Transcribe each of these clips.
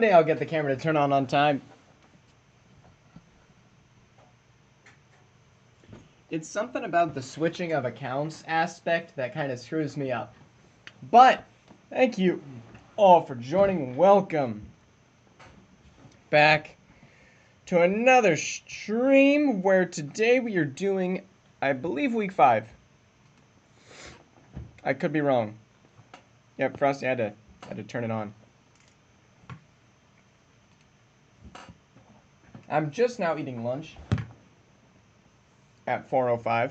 One day I'll get the camera to turn on time. It's something about the switching of accounts aspect that kind of screws me up. But, thank you all for joining. Welcome back to another stream where today we are doing, I believe, week 5. I could be wrong. Yep, Frosty had to turn it on. I'm just now eating lunch at 4:05.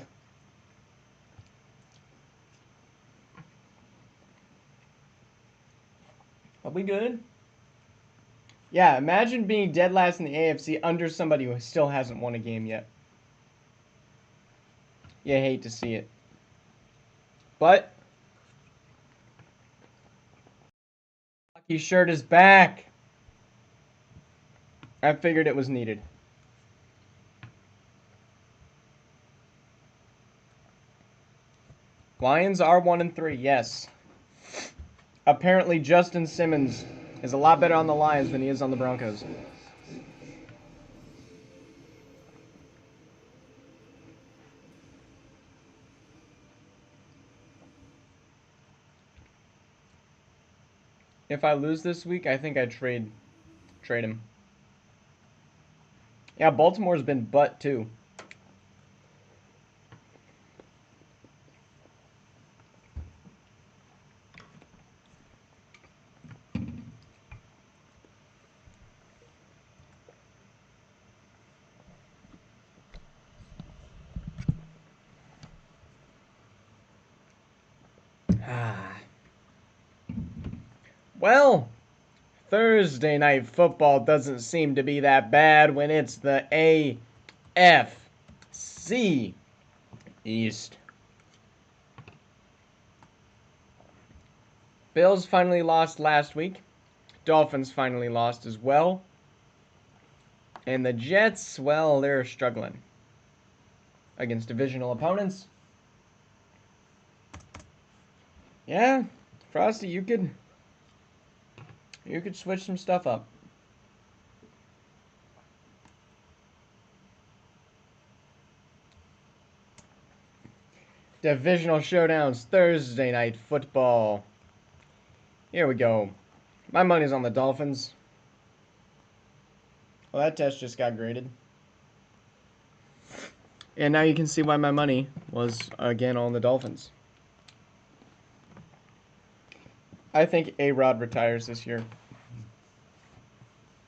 Are we good? Yeah, imagine being dead last in the AFC under somebody who still hasn't won a game yet. You hate to see it. But Lucky Shirt is back. I figured it was needed. Lions are 1-3, yes. Apparently Justin Simmons is a lot better on the Lions than he is on the Broncos. If I lose this week, I think I'd trade him. Yeah, Baltimore's been butt too. Well, Thursday night football doesn't seem to be that bad when it's the AFC East. Bills finally lost last week. Dolphins finally lost as well. And the Jets, well, they're struggling against divisional opponents. Yeah, Frosty, you could switch some stuff up. Divisional showdowns, Thursday night football. Here we go. My money's on the Dolphins. Well, that test just got graded. And now you can see why my money was, again, on the Dolphins. I think A-Rod retires this year.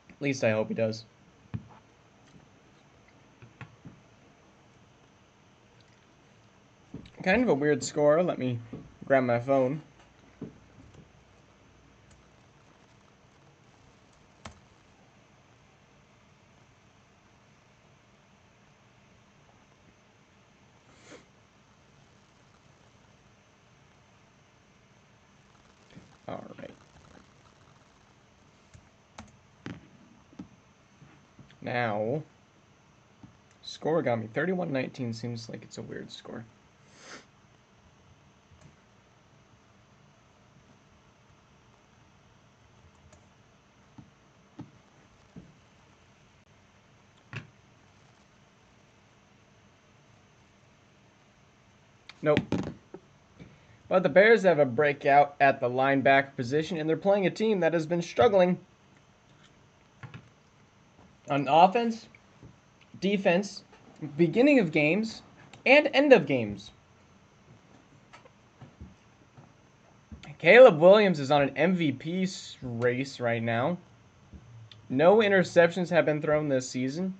At least I hope he does. Kind of a weird score. Let me grab my phone. All right. Now, score got me. 31-19 seems like it's a weird score. Nope. But the Bears have a breakout at the linebacker position, and they're playing a team that has been struggling on offense, defense, beginning of games, and end of games. Caleb Williams is on an MVP race right now. No interceptions have been thrown this season.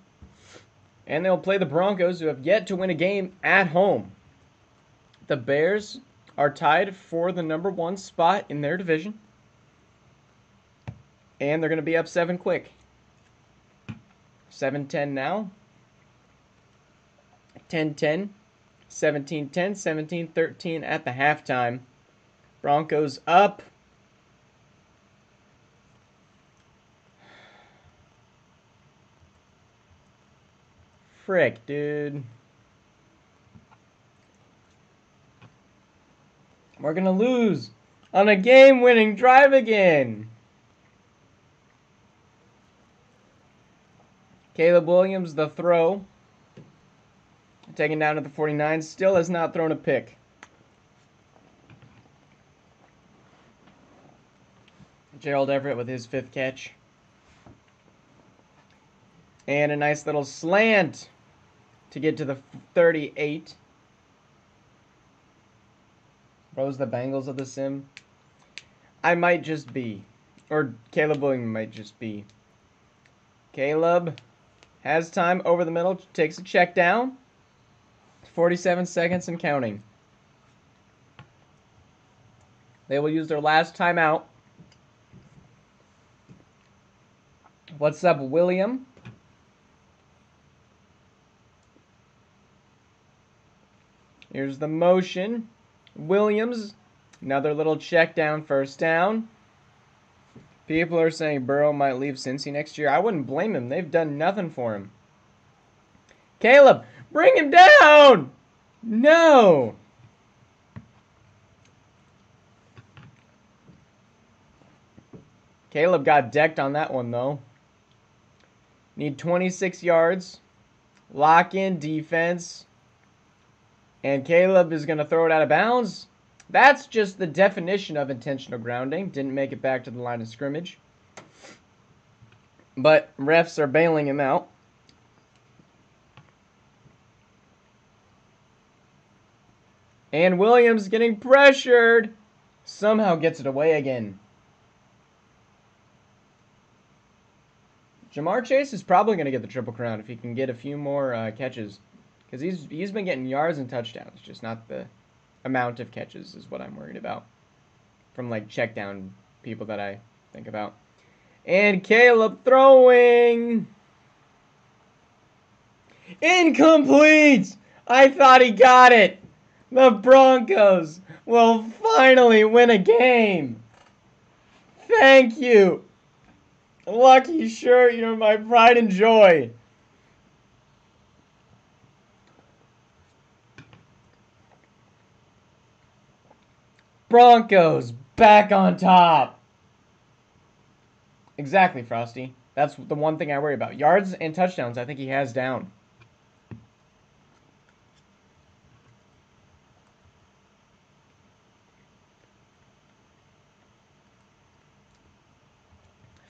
And they'll play the Broncos, who have yet to win a game at home. The Bears are tied for the number 1 spot in their division. And they're going to be up 7 quick. 7-10 now. 10-10. 17-10. 17-13 at the halftime. Broncos up. Frick, dude. We're going to lose on a game-winning drive again. Caleb Williams, the throw. Taken down at the 49. Still has not thrown a pick. Gerald Everett with his 5th catch. And a nice little slant to get to the 38. Rose the Bengals of the sim. I might just be. Or Caleb Williams might just be. Caleb has time over the middle. Takes a check down. 47 seconds and counting. They will use their last timeout. What's up, William? Here's the motion. Williams, another little check down, 1st down. People are saying Burrow might leave Cincy next year. I wouldn't blame him. They've done nothing for him. Caleb, bring him down! No! Caleb got decked on that one, though. Need 26 yards. Lock in defense. And Caleb is going to throw it out of bounds. That's just the definition of intentional grounding. Didn't make it back to the line of scrimmage. But refs are bailing him out. And Williams getting pressured. Somehow gets it away again. Jamar Chase is probably going to get the Triple Crown if he can get a few more catches. Because he's been getting yards and touchdowns. Just not the amount of catches is what I'm worried about. From like check down people that I think about. And Caleb throwing. Incomplete! I thought he got it. The Broncos will finally win a game. Thank you. Lucky shirt, you're my pride and joy. Broncos back on top. Exactly, Frosty. That's the one thing I worry about. Yards and touchdowns, I think he has down.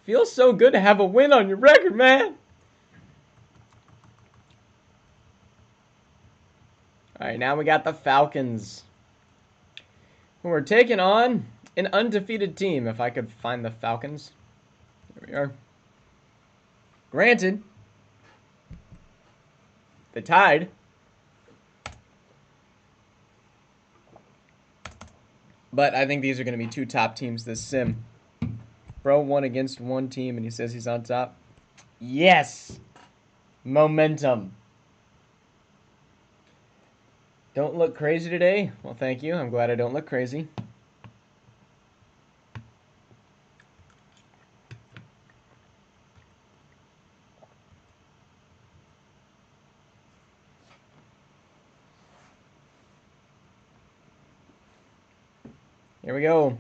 Feels so good to have a win on your record, man. All right, now we got the Falcons, who are taking on an undefeated team. If I could find the Falcons. There we are. Granted, they tied. But I think these are going to be 2 top teams this sim. Bro won against one team and he says he's on top. Yes! Momentum. Don't look crazy today? Well, thank you. I'm glad I don't look crazy. Here we go.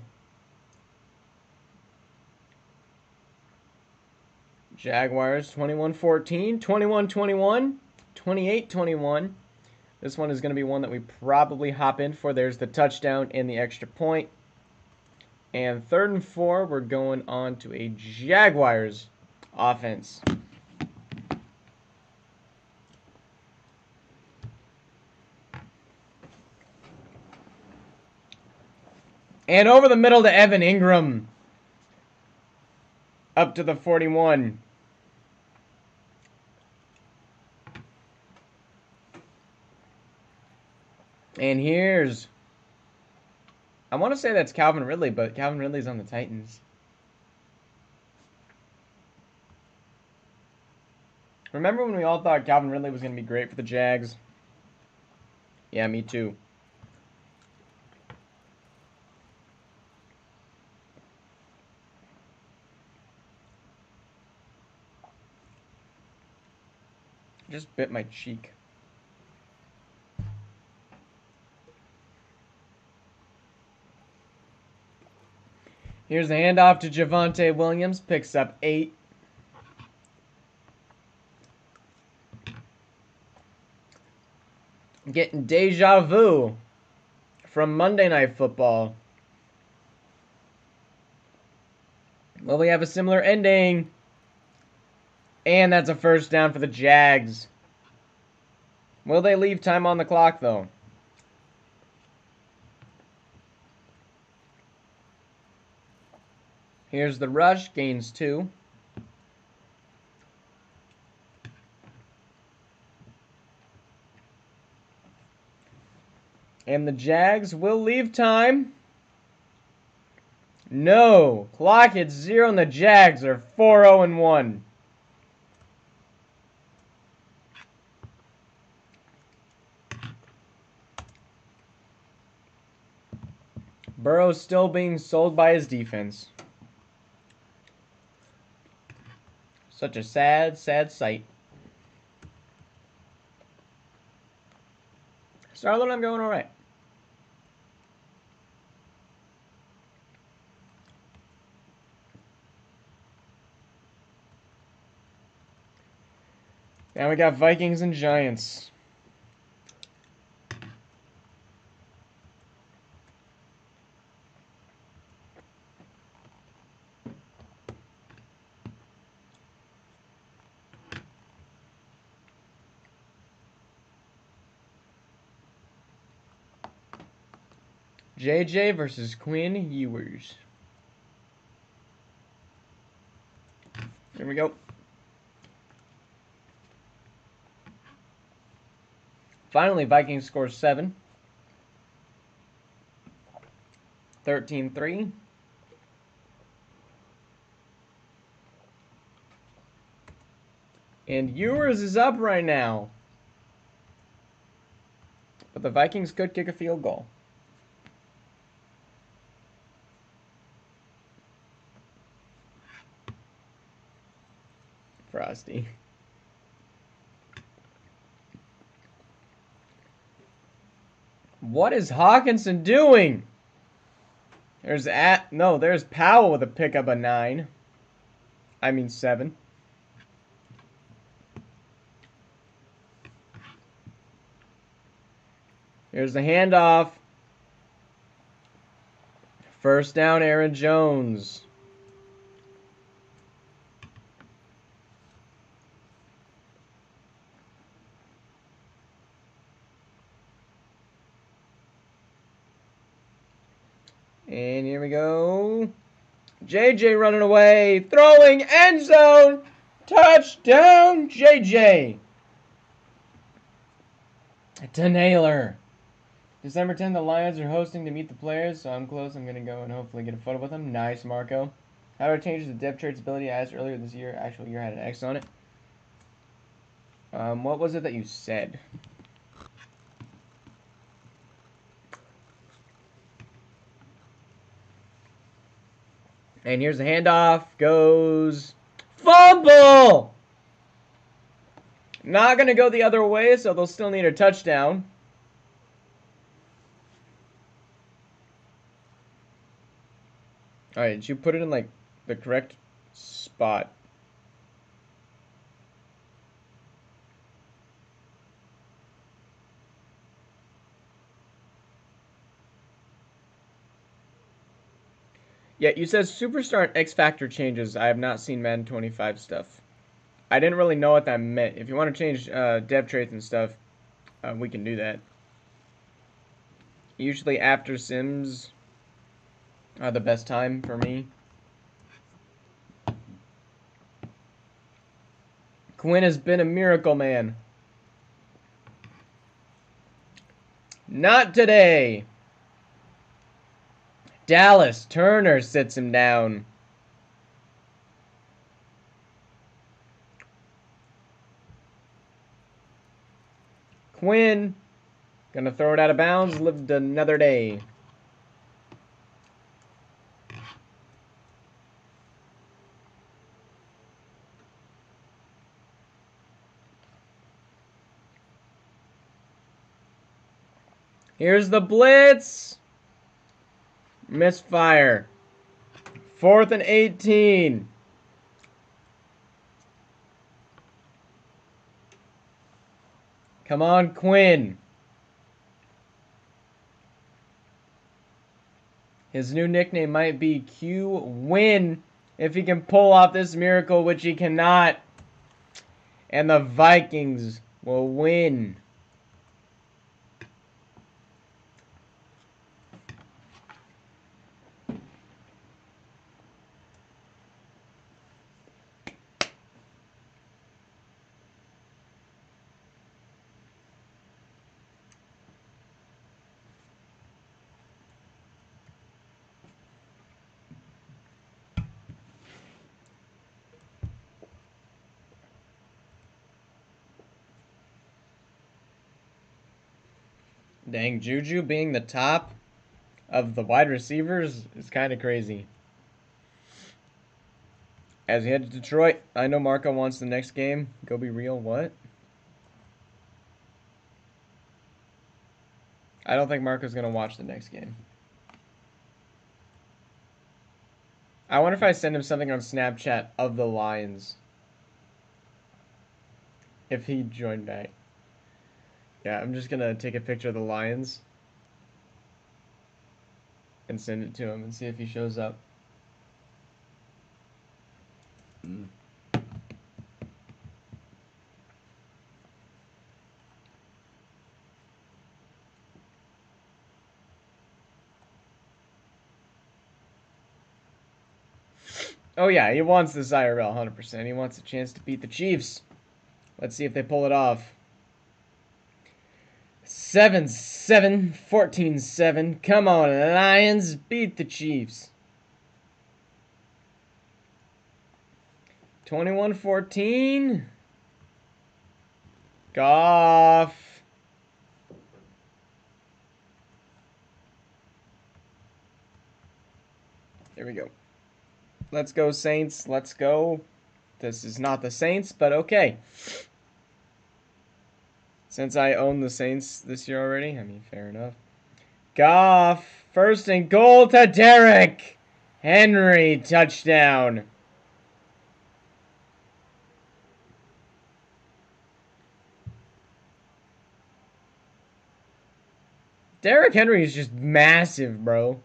Jaguars 21-14, 21-21, 28-21. This one is going to be one that we probably hop in for. There's the touchdown and the extra point. And 3rd and 4, we're going on to a Jaguars offense. And over the middle to Evan Ingram. Up to the 41. And here's... I want to say that's Calvin Ridley, but Calvin Ridley's on the Titans. Remember when we all thought Calvin Ridley was going to be great for the Jags? Yeah, me too. Just bit my cheek. Here's the handoff to Javonte Williams. Picks up 8. Getting deja vu from Monday Night Football. Will we have a similar ending? And that's a first down for the Jags. Will they leave time on the clock, though? Here's the rush. Gains 2. And the Jags will leave time. No. Clock hits 0 and the Jags are 4-0-1. Burrow's still being sold by his defense. Such a sad, sad sight. Starlord, I'm going all right. Now we got Vikings and Giants. JJ versus Quinn Ewers. Here we go. Finally, Vikings score 7. 13-3. And Ewers is up right now. But the Vikings could kick a field goal. Frosty. What is Hawkinson doing? There's Powell with a pickup of 9. I mean 7. Here's the handoff. First down, Aaron Jones. And here we go. JJ running away. Throwing end zone. Touchdown, JJ. To Naylor. December 10th, the Lions are hosting to meet the players, so I'm close. I'm going to go and hopefully get a photo with them. Nice, Marco. How do I change the depth chart's ability I asked earlier this year? Actual year had an X on it. What was it that you said? And here's the handoff. Goes fumble! Not going to go the other way, so they'll still need a touchdown. Alright, did you put it in, like, the correct spot? Yeah, you said Superstar and X Factor changes. I have not seen Madden 25 stuff. I didn't really know what that meant. If you want to change depth traits and stuff, we can do that. Usually after Sims are the best time for me. Quinn has been a miracle man. Not today. Dallas Turner sits him down. Quinn gonna throw it out of bounds. Lived another day. Here's the blitz. Misfire. 4th and 18. Come on, Quinn. His new nickname might be Q-Win if he can pull off this miracle, which he cannot. And the Vikings will win. Dang, Juju being the top of the wide receivers is kind of crazy. As we head to Detroit, I know Marco wants the next game. Go be real, what? I don't think Marco's going to watch the next game. I wonder if I send him something on Snapchat of the Lions. If he joined back. Yeah, I'm just going to take a picture of the Lions and send it to him and see if he shows up. Oh yeah, he wants this IRL 100%. He wants a chance to beat the Chiefs. Let's see if they pull it off. 7-7, 14-7. Come on, Lions. Beat the Chiefs. 21-14. Goff. There we go. Let's go, Saints. Let's go. This is not the Saints, but okay. Since I own the Saints this year already, I mean, fair enough. Goff. First and goal to Derrick Henry. Touchdown. Derrick Henry is just massive, bro.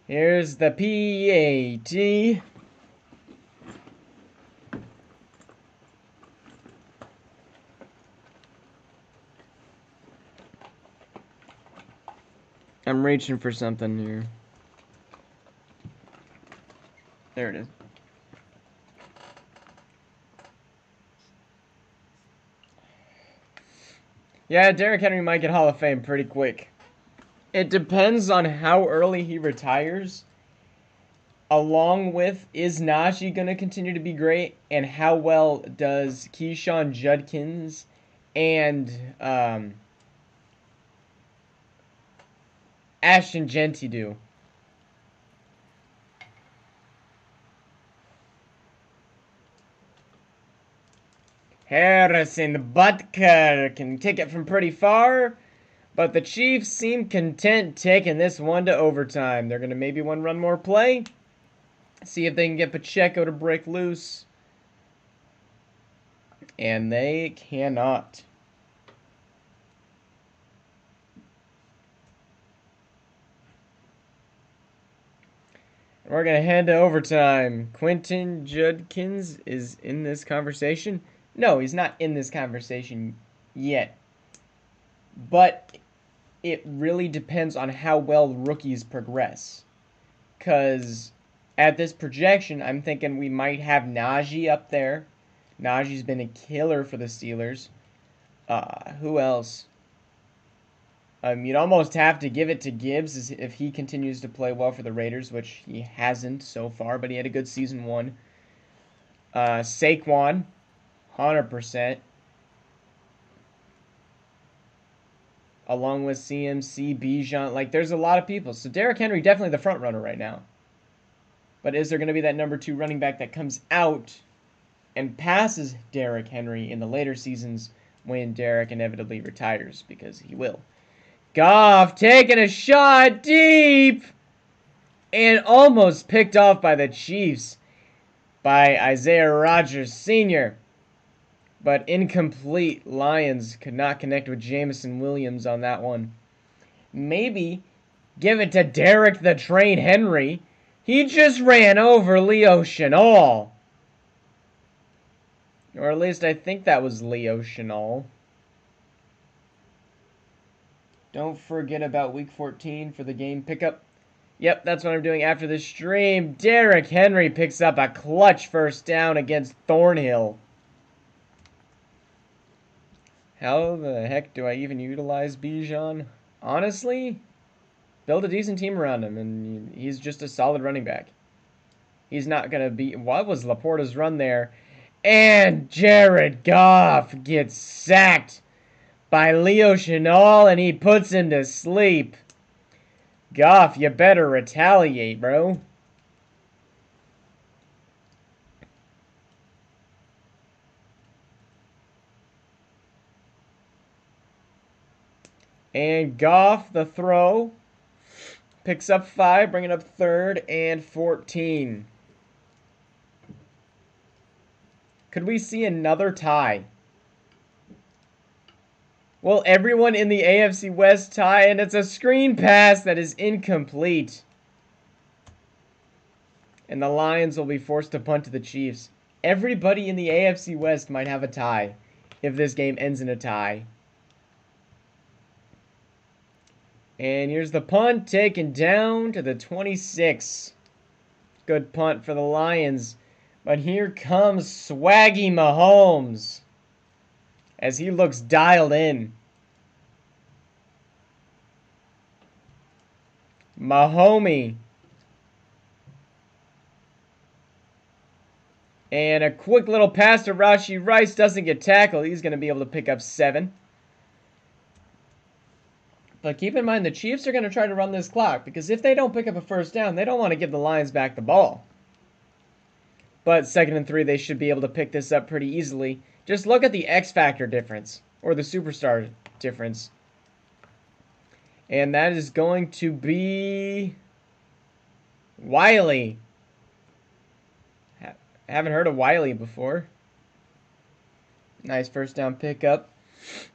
Here's the PAT. I'm reaching for something here. There it is. Yeah, Derrick Henry might get Hall of Fame pretty quick. It depends on how early he retires. Along with, is Najee going to continue to be great? And how well does Keyshawn Judkins and Ashton Genty do? Harrison Butker can kick it from pretty far. But the Chiefs seem content taking this one to overtime. They're going to maybe one run more play. See if they can get Pacheco to break loose. And they cannot. We're going to head to overtime. Quentin Judkins is in this conversation. No, he's not in this conversation yet. But it really depends on how well rookies progress. Because at this projection, I'm thinking we might have Najee up there. Najee's been a killer for the Steelers. Who else? You'd almost have to give it to Gibbs if he continues to play well for the Raiders, which he hasn't so far, but he had a good season one. Saquon, 100%. Along with CMC, Bijan. Like, there's a lot of people. So Derrick Henry, definitely the front runner right now. But is there going to be that number 2 running back that comes out and passes Derrick Henry in the later seasons when Derrick inevitably retires? Because he will. Goff taking a shot deep and almost picked off by the Chiefs by Isaiah Rodgers Sr. But incomplete. Lions could not connect with Jameson Williams on that one. Maybe Give it to Derek the Train Henry. He just ran over Leo Chenal. Or at least I think that was Leo Chenal. Don't forget about week 14 for the game pickup. Yep, that's what I'm doing after the stream. Derek Henry picks up a clutch first down against Thornhill. How the heck do I even utilize Bijan? Honestly, build a decent team around him, and he's just a solid running back. He's not going to be... What was Laporta's run there? And Jared Goff gets sacked by Leo Chenal, and he puts him to sleep. Goff, you better retaliate, bro. And Goff, the throw, picks up 5, bringing up 3rd and 14. Could we see another tie? Will everyone in the AFC West tie? And it's a screen pass that is incomplete. And the Lions will be forced to punt to the Chiefs. Everybody in the AFC West might have a tie if this game ends in a tie. And here's the punt, taken down to the 26. Good punt for the Lions. But here comes Swaggy Mahomes as he looks dialed in. Mahomey. And a quick little pass to Rashee Rice. Doesn't get tackled. He's going to be able to pick up 7. But keep in mind, the Chiefs are going to try to run this clock, because if they don't pick up a first down, they don't want to give the Lions back the ball. But 2nd and 3, they should be able to pick this up pretty easily. Just look at the X Factor difference, or the Superstar difference. And that is going to be Wiley. Haven't heard of Wiley before. Nice first down pickup.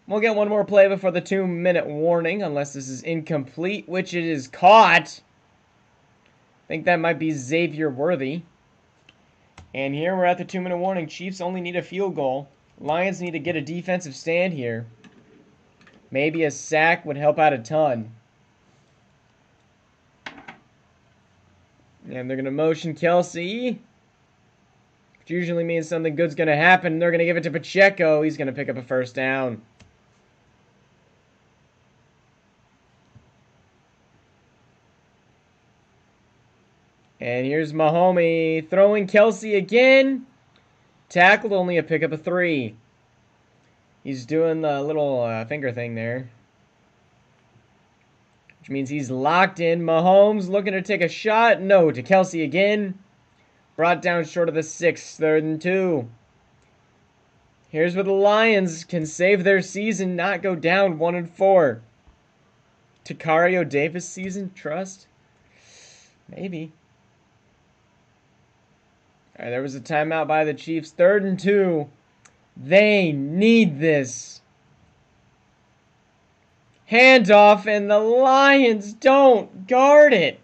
We'll get one more play before the 2-minute warning, unless this is incomplete, which it is caught. I think that might be Xavier Worthy. And here we're at the 2-minute warning. Chiefs only need a field goal. Lions need to get a defensive stand here. Maybe a sack would help out a ton. And they're going to motion Kelsey. Which usually means something good's going to happen. They're going to give it to Pacheco. He's going to pick up a first down. And here's Mahomey throwing Kelsey again. Tackled, only a pickup of 3. He's doing the little finger thing there. Which means he's locked in. Mahomes looking to take a shot. No, to Kelsey again. Brought down short of the 6, 3rd and 2. Here's where the Lions can save their season, not go down 1-4. Takario Davis season, trust? Maybe. All right, there was a timeout by the Chiefs. 3rd and 2. They need this. Handoff, and the Lions don't guard it.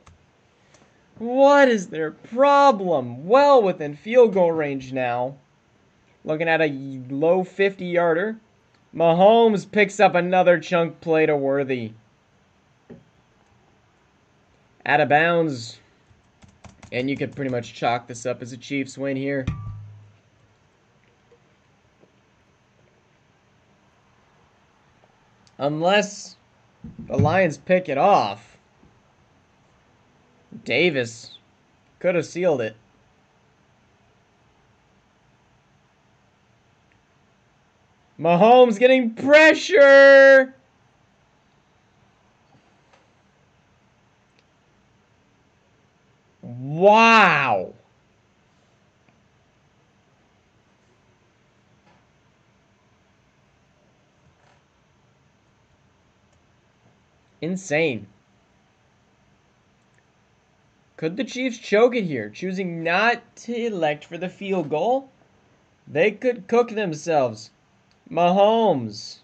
What is their problem? Well within field goal range now. Looking at a low 50-yarder. Mahomes picks up another chunk play to Worthy. Out of bounds. And you could pretty much chalk this up as a Chiefs win here. Unless the Lions pick it off. Davis could have sealed it. Mahomes getting pressure. Wow. Insane. Could the Chiefs choke it here, choosing not to elect for the field goal? They could cook themselves. Mahomes.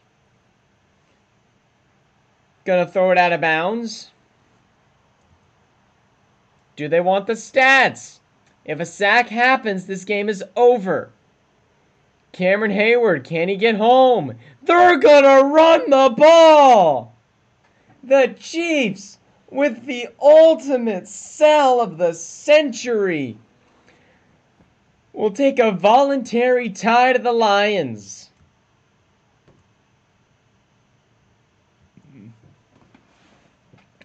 Gonna throw it out of bounds. Do they want the stats? If a sack happens, this game is over. Cameron Hayward, can he get home? They're gonna run the ball! The Chiefs, with the ultimate sell of the century, will take a voluntary tie to the Lions.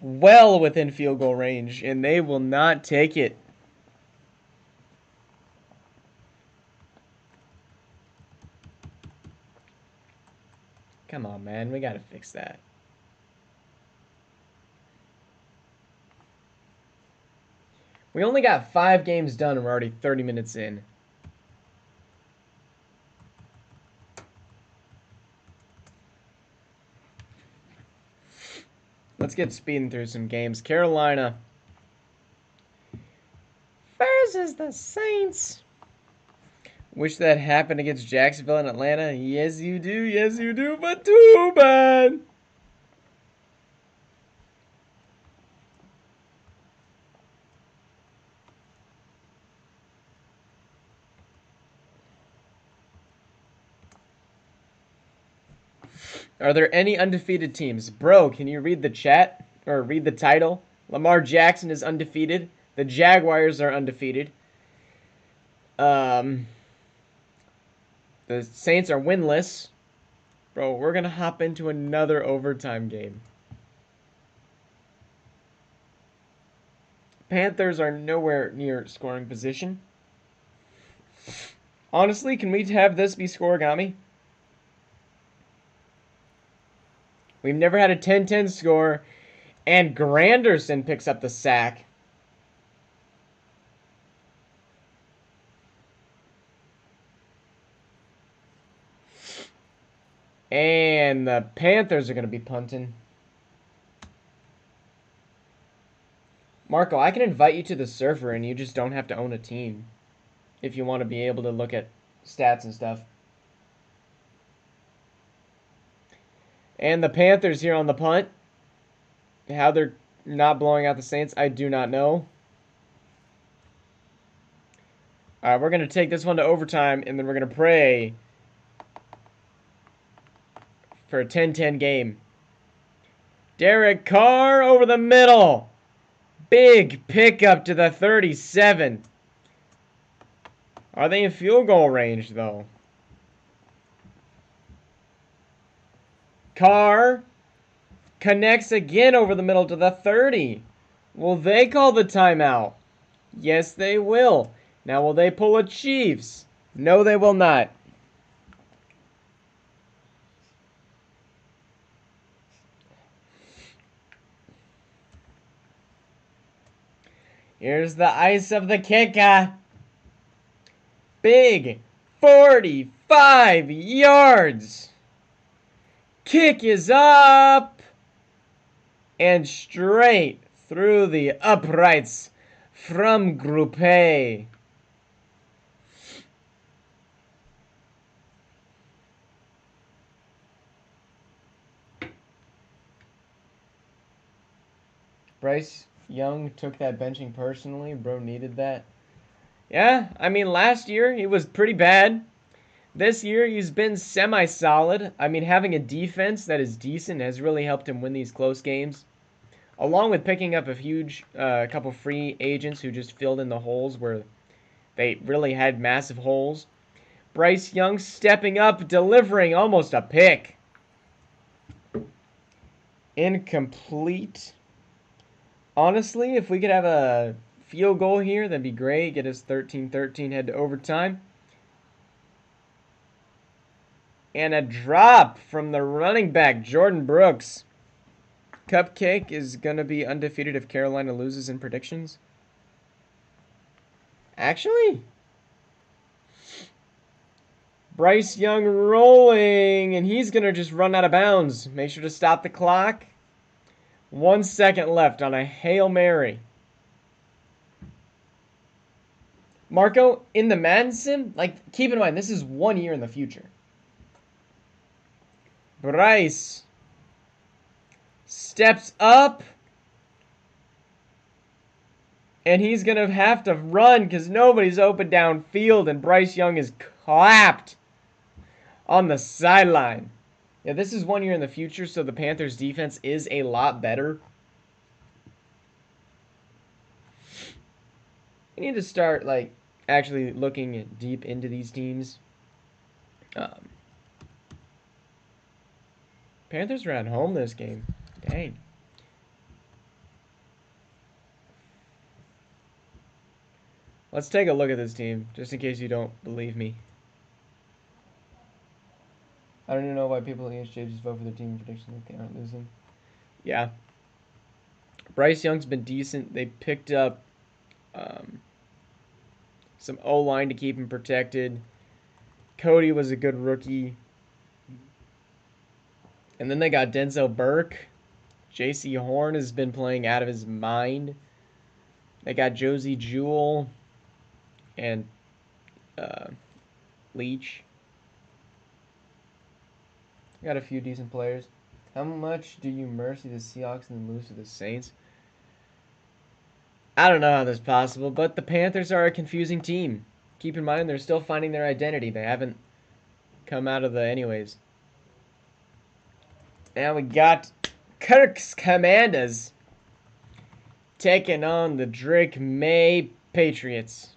Well within field goal range, and they will not take it. Come on, man. We got to fix that. We only got 5 games done and we're already 30 minutes in. Let's get speeding through some games. Carolina versus the Saints. Wish that happened against Jacksonville and Atlanta. Yes, you do. Yes, you do. But too bad. Are there any undefeated teams? Bro, can you read the chat? Or read the title? Lamar Jackson is undefeated. The Jaguars are undefeated. The Saints are winless. Bro, we're going to hop into another overtime game. Panthers are nowhere near scoring position. Honestly, can we have this be scoregami? We've never had a 10-10 score. And Granderson picks up the sack. And the Panthers are going to be punting. Marco, I can invite you to the server and you just don't have to own a team. If you want to be able to look at stats and stuff. And the Panthers here on the punt. How they're not blowing out the Saints, I do not know. Alright, we're going to take this one to overtime, and then we're going to pray for a 10-10 game. Derek Carr over the middle. Big pickup to the 37. Are they in field goal range, though? Carr connects again over the middle to the 30. Will they call the timeout? Yes, they will. Now, will they pull a Chiefs? No, they will not. Here's the ice of the kicker. Big 45 yards. Kick is up. And straight through the uprights from Group A. Bryce Young took that benching personally. Bro needed that. Yeah, I mean, last year he was pretty bad. This year he's been semi-solid. I mean, having a defense that is decent has really helped him win these close games. Along with picking up a huge couple free agents who just filled in the holes where they really had massive holes. Bryce Young stepping up, delivering almost a pick. Incomplete. Honestly, if we could have a field goal here, that'd be great. Get us 13-13, head to overtime. And a drop from the running back, Jordan Brooks. Cupcake is going to be undefeated if Carolina loses in predictions. Actually, Bryce Young rolling, and he's going to just run out of bounds. Make sure to stop the clock. 1 second left on a Hail Mary. Marco, in the Madden sim, like, keep in mind, this is 1 year in the future. Bryce steps up. And he's going to have to run because nobody's open downfield, and Bryce Young is clapped on the sideline. Yeah, this is 1 year in the future, so the Panthers' defense is a lot better. We need to start, like, actually looking deep into these teams. Panthers are at home this game. Dang. Let's take a look at this team, just in case you don't believe me. I don't even know why people at ESJ just vote for their team prediction if they aren't losing. Yeah. Bryce Young's been decent. They picked up some O-line to keep him protected. Cody was a good rookie. And then they got Denzel Burke. J.C. Horn has been playing out of his mind. They got Josie Jewell and Leach. Got a few decent players. How much do you mercy the Seahawks and then lose to the Saints? I don't know how that's possible, but the Panthers are a confusing team. Keep in mind, they're still finding their identity. They haven't come out of the anyways. Now we got Kirk's Commanders taking on the Drake May Patriots.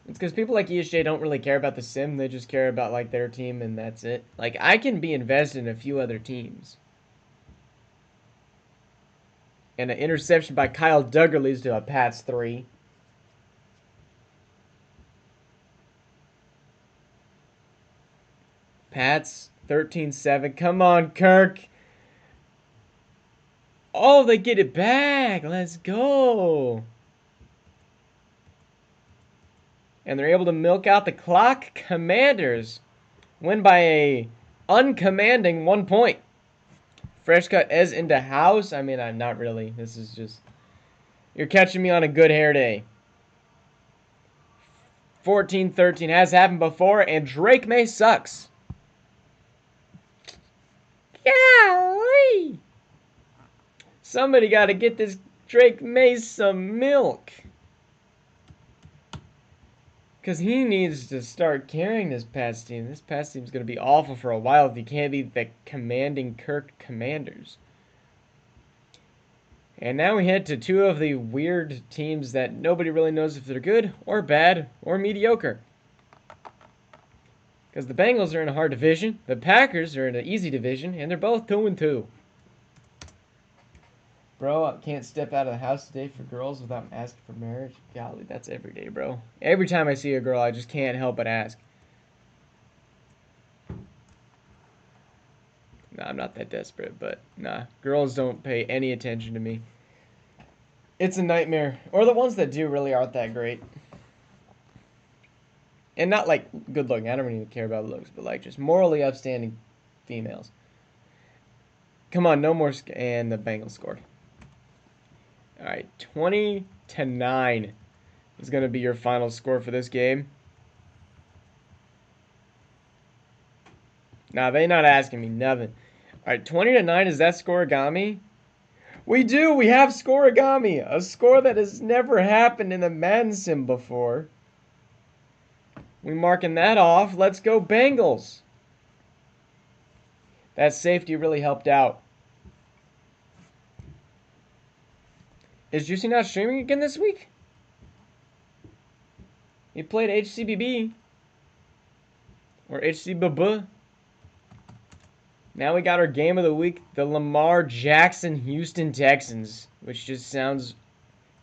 It's because people like ESJ don't really care about the sim. They just care about, like, their team, and that's it. Like, I can be invested in a few other teams. And an interception by Kyle Duggar leads to a Pats 3. Pats 13-7. Come on, Kirk. Oh, they get it back. Let's go. And they're able to milk out the clock. Commanders win by a uncommanding 1 point. Fresh cut Ez into house. I mean, not really. This is just... You're catching me on a good hair day. 14-13 has happened before, and Drake May sucks. Golly! Somebody got to get this Drake May some milk. Because he needs to start carrying this Pats team. This Pats team is going to be awful for a while if he can't be the commanding Kirk Commanders. And now we head to two of the weird teams that nobody really knows if they're good or bad or mediocre. Because the Bengals are in a hard division, the Packers are in an easy division, and they're both 2-2. Bro, I can't step out of the house today for girls without asking for marriage. Golly, that's every day, bro. Every time I see a girl, I just can't help but ask. Nah, I'm not that desperate, but nah. Girls don't pay any attention to me. It's a nightmare. Or the ones that do really aren't that great. And not, like, good looking. I don't really care about looks, but, like, just morally upstanding females. Come on, no more. And the Bengals scored. All right, 20-9 is going to be your final score for this game. Nah, they not asking me nothing. All right, 20-9, is that scoregami? We do. We have scoregami, a score that has never happened in the Madden sim before. We marking that off. Let's go Bengals. That safety really helped out. Is Juicy not streaming again this week? He played HCBB. Or HCBB. Now we got our game of the week, the Lamar Jackson Houston Texans. Which just sounds...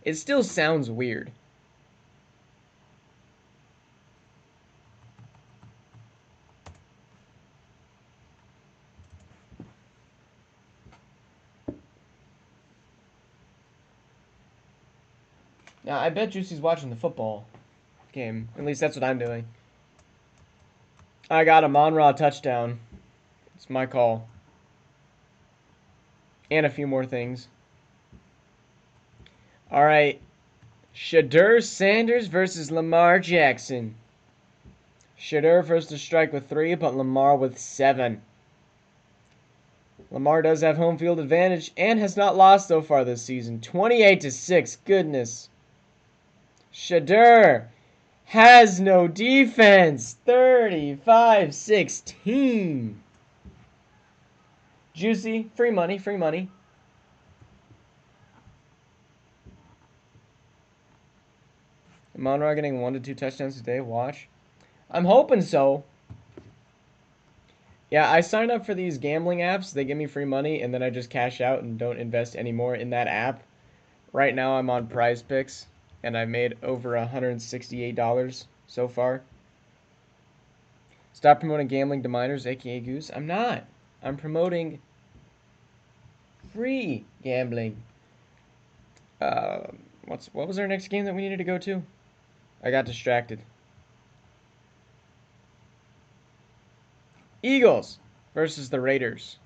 It still sounds weird. Now, I bet Juicy's watching the football game. At least that's what I'm doing. I got a Monra touchdown. It's my call. And a few more things. Alright. Shadur Sanders versus Lamar Jackson. Shadur first to strike with 3, but Lamar with 7. Lamar does have home field advantage and has not lost so far this season. 28-6. Goodness. Shadur has no defense. 35-16. Juicy. Free money. Free money. Monroe getting 1 to 2 touchdowns today. Watch. I'm hoping so. Yeah, I sign up for these gambling apps. They give me free money, and then I just cash out and don't invest anymore in that app. Right now, I'm on Prize Picks, and I made over $168 so far. Stop promoting gambling to minors, aka Goose. I'm not. I'm promoting free gambling. What was our next game that we needed to go to? I got distracted. Eagles versus the Raiders.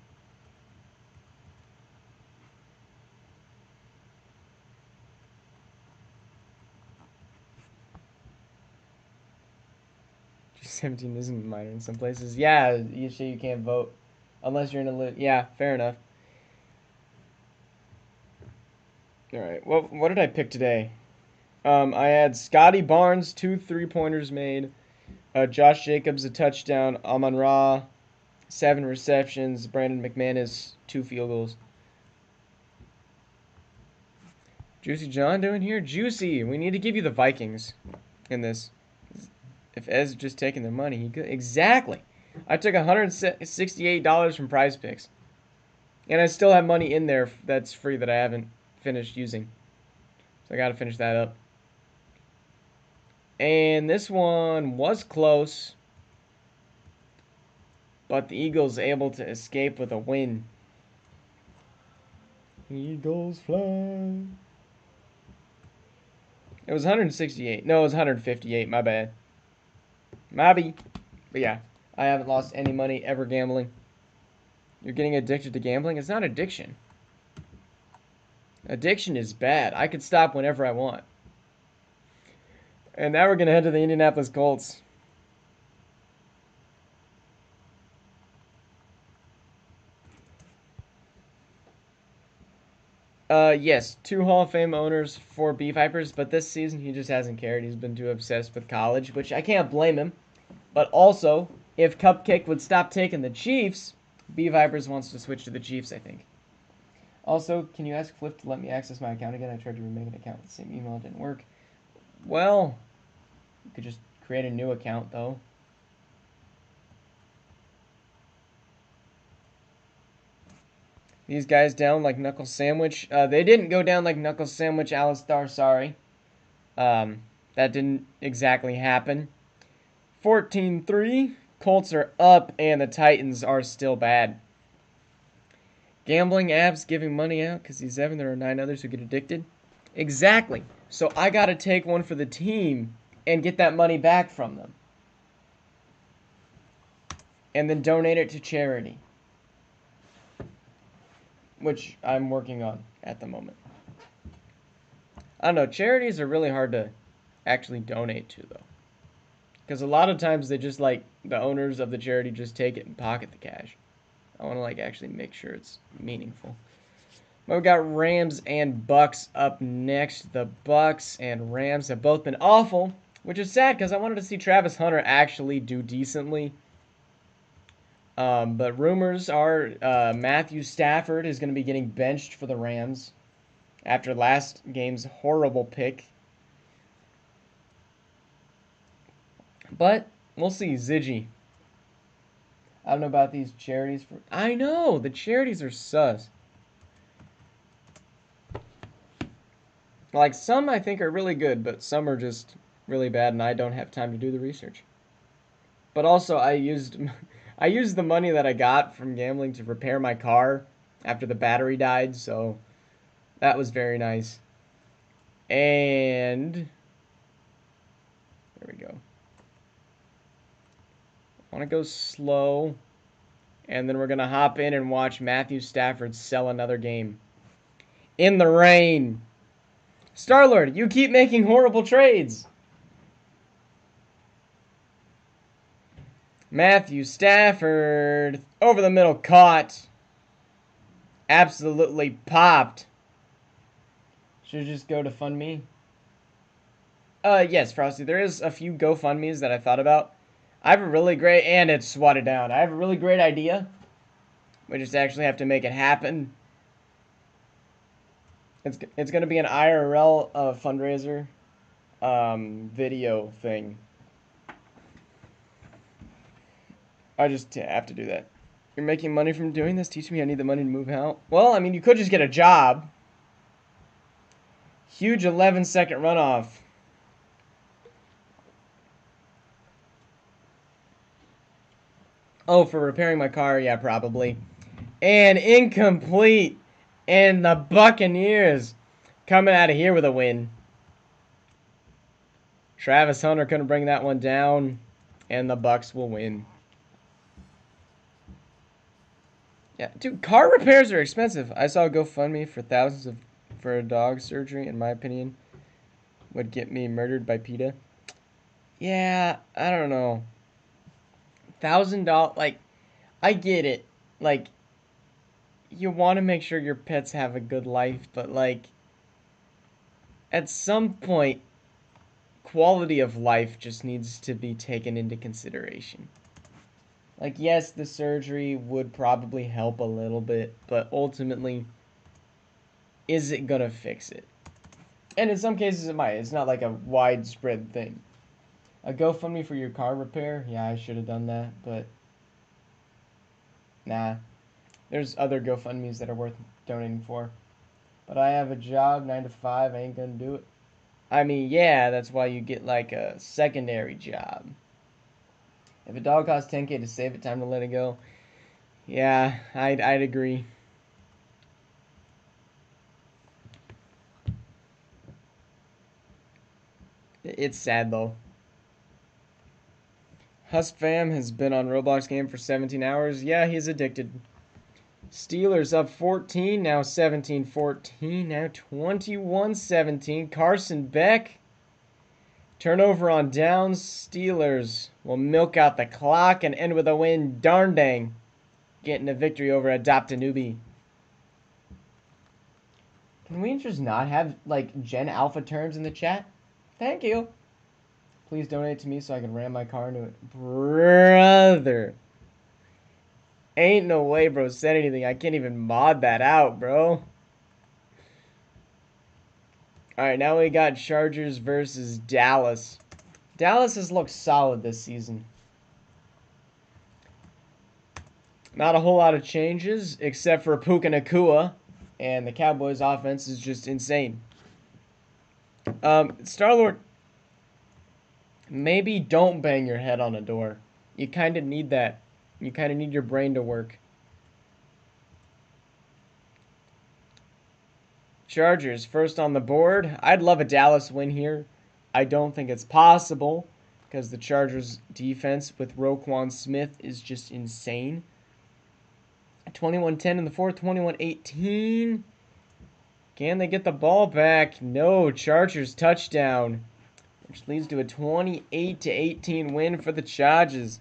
G17 isn't minor in some places. Yeah, you can't vote unless you're in a yeah, fair enough. All right, what did I pick today? I had Scotty Barnes 2 3-pointers made, Josh Jacobs a touchdown, Amon-Ra 7 receptions, Brandon McManus 2 field goals. Juicy John doing here? Juicy, we need to give you the Vikings in this. If Ez just taking their money, he could. Exactly. I took $168 from Prize Picks. And I still have money in there that's free that I haven't finished using. So I got to finish that up. And this one was close. But the Eagles able to escape with a win. Eagles fly. It was 168. No, it was 158. My bad. But yeah, I haven't lost any money ever gambling. You're getting addicted to gambling? It's not addiction. Addiction is bad. I could stop whenever I want. And now we're going to head to the Indianapolis Colts. Yes, 2 Hall of Fame owners, 4 Beef Vipers, but this season he just hasn't cared. He's been too obsessed with college, which I can't blame him. But also, if Cupcake would stop taking the Chiefs, Beef Vipers wants to switch to the Chiefs, I think. Also, can you ask Flip to let me access my account again? I tried to remake an account with the same email. It didn't work. Well, you could just create a new account, though. These guys down like Knuckle Sandwich. They didn't go down like Knuckle Sandwich, Alistar, sorry. That didn't exactly happen. 14-3. Colts are up, and the Titans are still bad. Gambling apps giving money out because he's Evan. There are 9 others who get addicted. Exactly. So I got to take one for the team and get that money back from them. And then donate it to charity. Which I'm working on at the moment. I don't know. Charities are really hard to actually donate to, though. Because a lot of times they just, like, the owners of the charity just take it and pocket the cash. I want to, like, actually make sure it's meaningful. But we got Rams and Bucks up next. The Bucks and Rams have both been awful, which is sad because I wanted to see Travis Hunter actually do decently. But rumors are Matthew Stafford is going to be getting benched for the Rams after last game's horrible pick. But we'll see. Ziggy. I don't know about these charities. I know! The charities are sus. Like, some I think are really good, but some are just really bad, and I don't have time to do the research. But also, I used the money that I got from gambling to repair my car after the battery died, so that was very nice. And there we go. I want to go slow, and then we're going to hop in and watch Matthew Stafford sell another game. In the rain. Star-Lord, you keep making horrible trades. Matthew Stafford, over the middle, caught. Absolutely popped. Should just go to Fund Me. Yes, Frosty, there is a few GoFundMes that I thought about. I have a really great, and it's swatted down. I have a really great idea. We just actually have to make it happen. It's going to be an IRL fundraiser video thing. I just have to do that. You're making money from doing this? Teach me I need the money to move out. Well, I mean, you could just get a job. Huge 11-second runoff. Oh, for repairing my car? Yeah, probably. And incomplete. And the Buccaneers coming out of here with a win. Travis Hunter couldn't bring that one down. And the Bucs will win. Yeah, dude, car repairs are expensive. I saw a GoFundMe for thousands for a dog surgery, in my opinion, would get me murdered by PETA. Yeah, I don't know. $1,000, like, I get it. Like, you want to make sure your pets have a good life, but, like, at some point, quality of life just needs to be taken into consideration. Like, yes, the surgery would probably help a little bit, but ultimately, is it gonna fix it? And in some cases it might. It's not like a widespread thing. A GoFundMe for your car repair? Yeah, I should have done that, but nah. There's other GoFundMes that are worth donating for. But I have a job, 9 to 5, I ain't gonna do it. I mean, yeah, that's why you get like a secondary job. If a dog costs 10K to save it, time to let it go. Yeah, I'd agree. It's sad though. Husfam has been on Roblox game for 17 hours. Yeah, he's addicted. Steelers up 14, now 17-14, now 21-17. Carson Beck. Turnover on downs. Steelers will milk out the clock and end with a win. Darn dang. Getting a victory over Adopt-A-Newbie. Can we just not have, like, Gen Alpha terms in the chat? Thank you. Please donate to me so I can ram my car into it. Brother. Ain't no way bro said anything. I can't even mod that out, bro. Alright, now we got Chargers versus Dallas. Dallas has looked solid this season. Not a whole lot of changes, except for Puka Nacua. And the Cowboys' offense is just insane. Star-Lord, maybe don't bang your head on a door. You kind of need that. You kind of need your brain to work. Chargers first on the board. I'd love a Dallas win here. I don't think it's possible because the Chargers defense with Roquan Smith is just insane. 21-10 in the fourth, 21-18. Can they get the ball back? No, Chargers touchdown, which leads to a 28-18 win for the Chargers.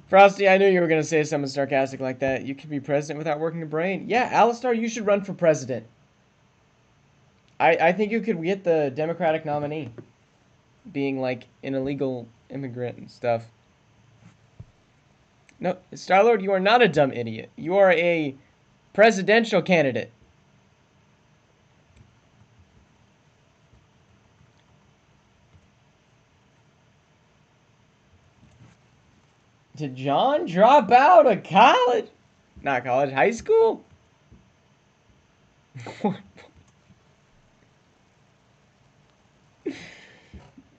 Frosty, I knew you were going to say something sarcastic like that. You can be president without working a brain. Yeah, Alistar, you should run for president. I think you could get the Democratic nominee, being like an illegal immigrant and stuff. No, Star-Lord, you are not a dumb idiot. You are a presidential candidate. Did John drop out of college? Not college, high school?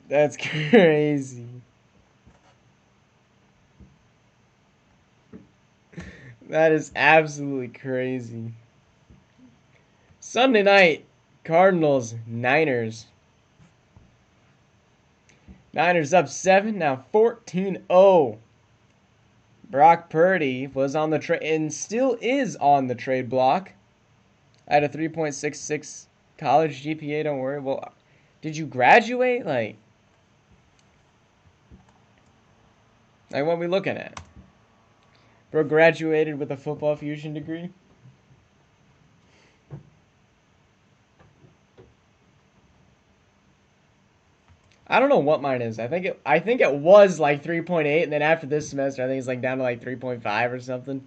That's crazy. That is absolutely crazy. Sunday night, Cardinals, Niners. Niners up 7, now 14-0. Brock Purdy was on the trade and still is on the trade block. I had a 3.66 College GPA, don't worry. Well, did you graduate? Like what are we looking at? Bro graduated with a football fusion degree. I don't know what mine is. I think it was like 3.8, and then after this semester, I think it's like down to like 3.5 or something.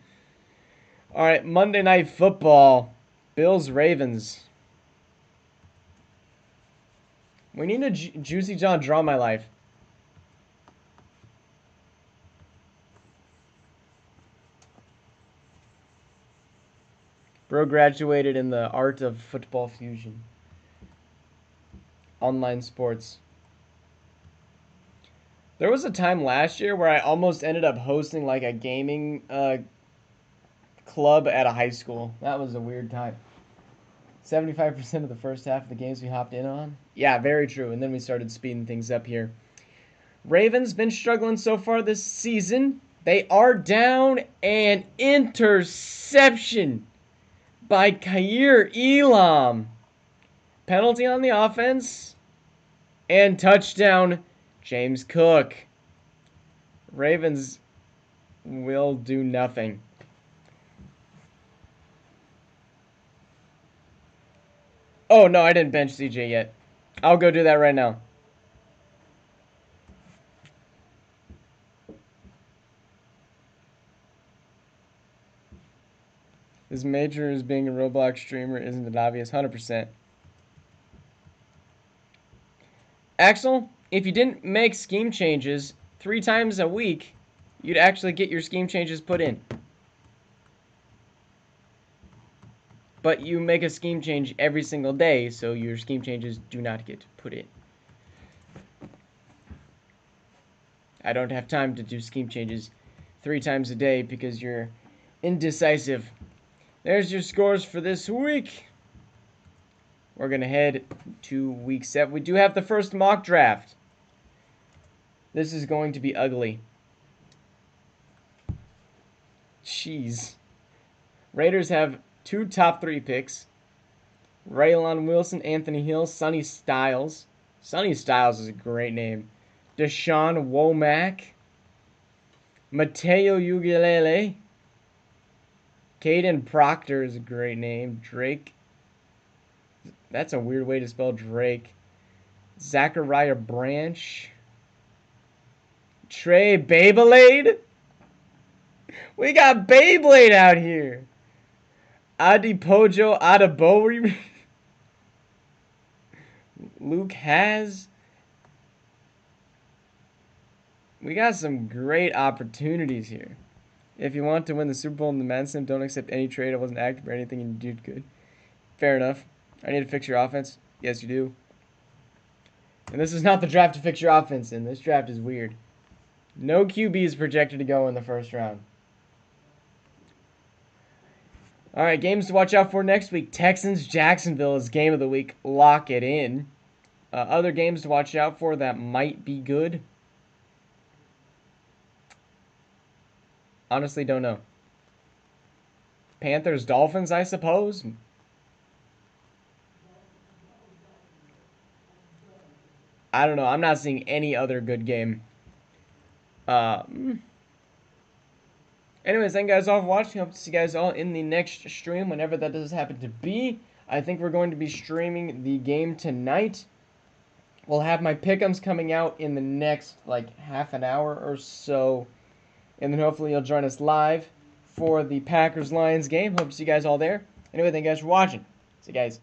All right, Monday Night Football, Bills Ravens. We need a Juicy John draw my life. Bro graduated in the art of football fusion. Online sports. There was a time last year where I almost ended up hosting like a gaming club at a high school. That was a weird time. 75% of the first half of the games we hopped in on. Yeah, very true. And then we started speeding things up here. Ravens been struggling so far this season. They are down an interception by Khair Elam. Penalty on the offense. And touchdown, James Cook. Ravens will do nothing. Oh, no, I didn't bench CJ yet. I'll go do that right now. His major is being a Roblox streamer, isn't it obvious? 100%. Axel, if you didn't make scheme changes 3 times a week, you'd actually get your scheme changes put in. But you make a scheme change every single day, so your scheme changes do not get put in. I don't have time to do scheme changes 3 times a day because you're indecisive. There's your scores for this week. We're going to head to week 7. We do have the first mock draft. This is going to be ugly. Jeez. Raiders have 2 top 3 picks. Raylan Wilson, Anthony Hill, Sonny Styles. Sonny Styles is a great name. Deshaun Womack. Mateo Ugalele. Caden Proctor is a great name. Drake. That's a weird way to spell Drake. Zachariah Branch. Trey Beyblade. We got Beyblade out here. Adipojo Adebori. Luke has. We got some great opportunities here. If you want to win the Super Bowl in the Madden Sim, don't accept any trade. I wasn't active or anything and you did good. Fair enough. I need to fix your offense. Yes, you do. And this is not the draft to fix your offense in. This draft is weird. No QB is projected to go in the first round. All right, games to watch out for next week. Texans, Jacksonville is game of the week. Lock it in. Other games to watch out for that might be good. Honestly, don't know. Panthers, Dolphins, I suppose. I don't know. I'm not seeing any other good game. Anyways, thank you guys all for watching. Hope to see you guys all in the next stream, whenever that does happen to be. I think we're going to be streaming the game tonight. We'll have my pick'ems coming out in the next, like, half an hour or so. And then hopefully you'll join us live for the Packers-Lions game. Hope to see you guys all there. Anyway, thank you guys for watching. See you guys.